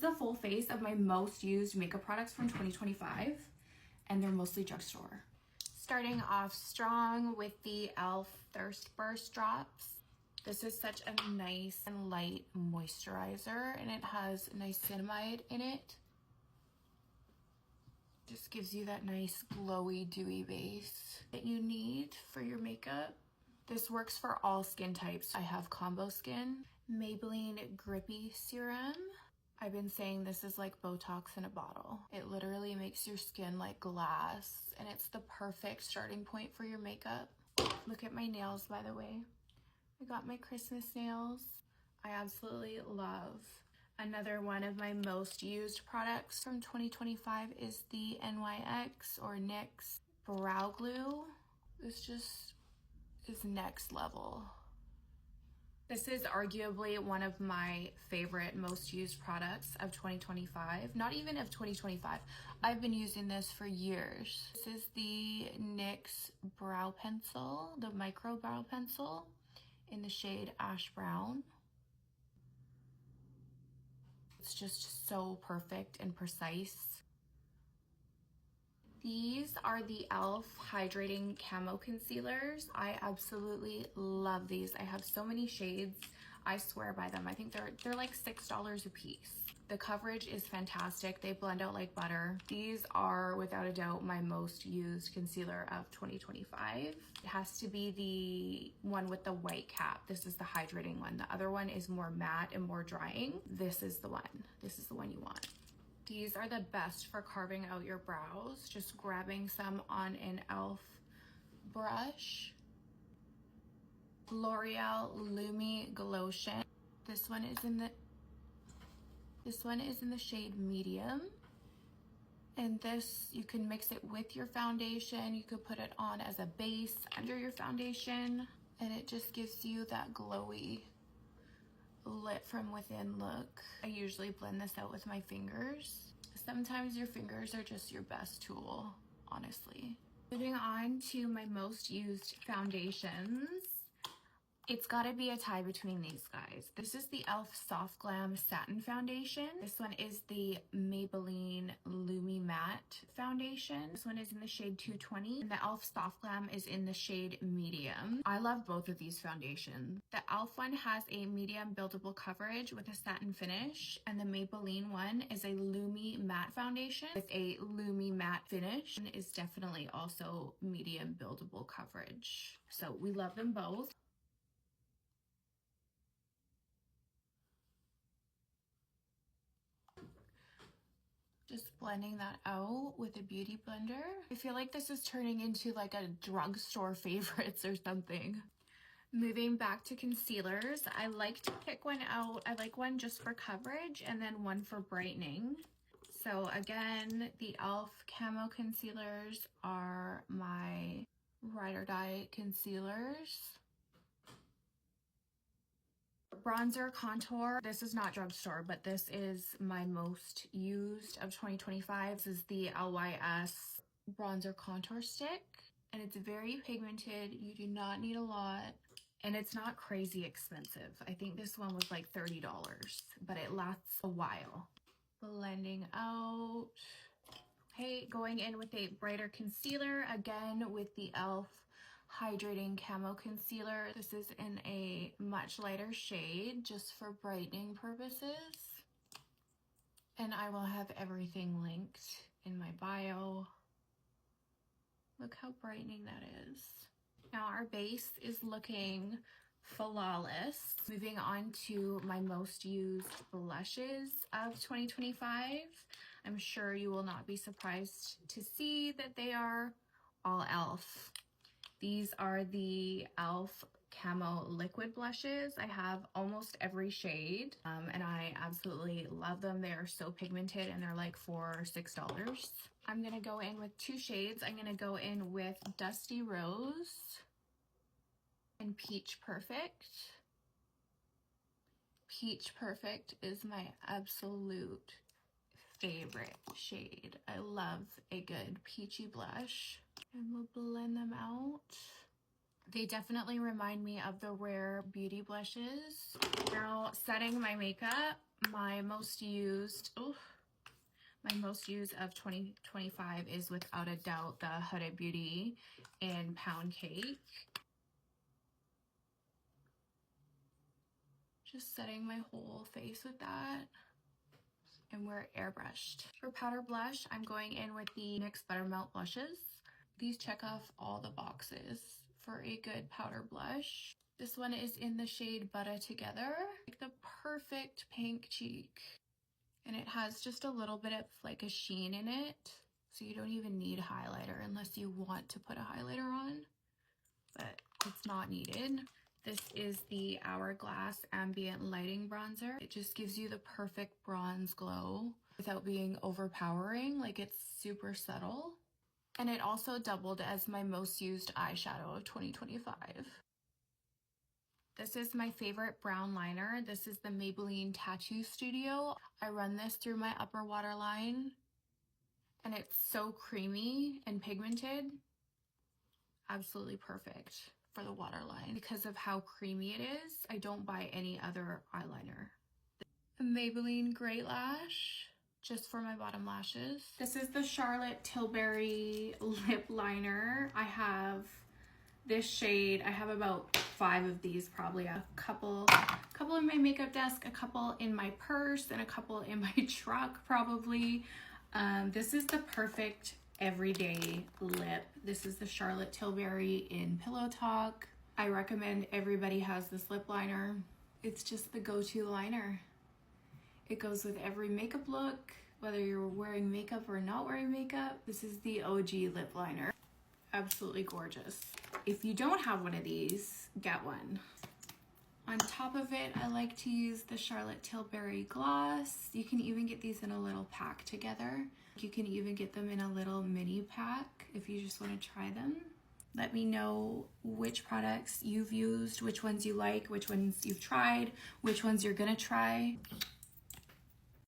is a full face of my most used makeup products from 2025, and they're mostly drugstore. Starting off strong with the e.l.f. Thirst Burst Drops. This is such a nice and light moisturizer, and it has niacinamide in it. Just gives you that nice glowy, dewy base that you need for your makeup. This works for all skin types. I have combo skin. Maybelline Grippy Serum. I've been saying this is like Botox in a bottle. It literally makes your skin like glass, and it's the perfect starting point for your makeup. Look at my nails, by the way. I got my Christmas nails. I absolutely love. Another one of my most used products from 2025 is the NYX or NYX Brow Glue. This just is next level. This is arguably one of my favorite, most used products of 2025. Not even of 2025. I've been using this for years. This is the NYX Brow Pencil, the Micro Brow Pencil in the shade Ash Brown. It's just so perfect and precise. These are the e.l.f. Hydrating Camo Concealers. I absolutely love these. I have so many shades. I swear by them. I think they're like $6 a piece. The coverage is fantastic. They blend out like butter. These are without a doubt my most used concealer of 2025. It has to be the one with the white cap. This is the hydrating one. The other one is more matte and more drying. This is the one. This is the one you want. These are the best for carving out your brows. Just grabbing some on an e.l.f. brush. L'Oreal Lumi Glotion. This one is in the shade medium. And this, you can mix it with your foundation. You could put it on as a base under your foundation, and it just gives you that glowy lit from within look. I usually blend this out with my fingers. Sometimes your fingers are just your best tool, honestly. Moving on to my most used foundations. It's gotta be a tie between these guys. This is the e.l.f. Soft Glam Satin Foundation. This one is the Maybelline Lumi Matte Foundation. This one is in the shade 220. And the e.l.f. Soft Glam is in the shade medium. I love both of these foundations. The e.l.f. one has a medium buildable coverage with a satin finish. And the Maybelline one is a Lumi Matte Foundation with a Lumi Matte finish. And is definitely also medium buildable coverage. So we love them both. Just blending that out with a beauty blender. I feel like this is turning into like a drugstore favorites or something. Moving back to concealers, I like to pick one out. I like one just for coverage and then one for brightening. So again, the e.l.f. Camo Concealers are my ride or die concealers. Bronzer contour. This is not drugstore, but this is my most used of 2025. This is the LYS bronzer contour stick, and it's very pigmented. You do not need a lot, and it's not crazy expensive. I think this one was like $30, but it lasts a while. Blending out. Okay, going in with a brighter concealer, again with the e.l.f. Hydrating Camo Concealer. This is in a much lighter shade just for brightening purposes. And I will have everything linked in my bio. Look how brightening that is. Now our base is looking flawless. Moving on to my most used blushes of 2025. I'm sure you will not be surprised to see that they are all e.l.f. These are the e.l.f. Camo Liquid Blushes. I have almost every shade, and I absolutely love them. They are so pigmented, and they're like $4 or $6. I'm gonna go in with two shades. I'm gonna go in with Dusty Rose and Peach Perfect. Peach Perfect is my absolute favorite shade. I love a good peachy blush. And we'll blend them out. They definitely remind me of the Rare Beauty blushes. Now, setting my makeup, My most used of 2025 is without a doubt the Huda Beauty in Pound Cake. Just setting my whole face with that. And we're airbrushed. For powder blush, I'm going in with the NYX Buttermelt blushes. These check off all the boxes for a good powder blush. This one is in the shade Butter Together, like the perfect pink cheek. And it has just a little bit of like a sheen in it, so you don't even need highlighter unless you want to put a highlighter on, but it's not needed. This is the Hourglass Ambient Lighting Bronzer. It just gives you the perfect bronze glow without being overpowering. Like, it's super subtle. And it also doubled as my most used eyeshadow of 2025. This is my favorite brown liner. This is the Maybelline Tattoo Studio. I run this through my upper waterline, and it's so creamy and pigmented. Absolutely perfect for the waterline. Because of how creamy it is, I don't buy any other eyeliner. The Maybelline Great Lash, just for my bottom lashes. This is the Charlotte Tilbury lip liner. I have this shade. I have about 5 of these, probably a couple in my makeup desk, a couple in my purse, and a couple in my truck probably. This is the perfect everyday lip. This is the Charlotte Tilbury in Pillow Talk. I recommend everybody has this lip liner. It's just the go-to liner. It goes with every makeup look, whether you're wearing makeup or not wearing makeup. This is the OG lip liner. Absolutely gorgeous. If you don't have one of these, get one. On top of it, I like to use the Charlotte Tilbury gloss. You can even get these in a little pack together. You can even get them in a little mini pack if you just want to try them. Let me know which products you've used, which ones you like, which ones you've tried, which ones you're gonna try.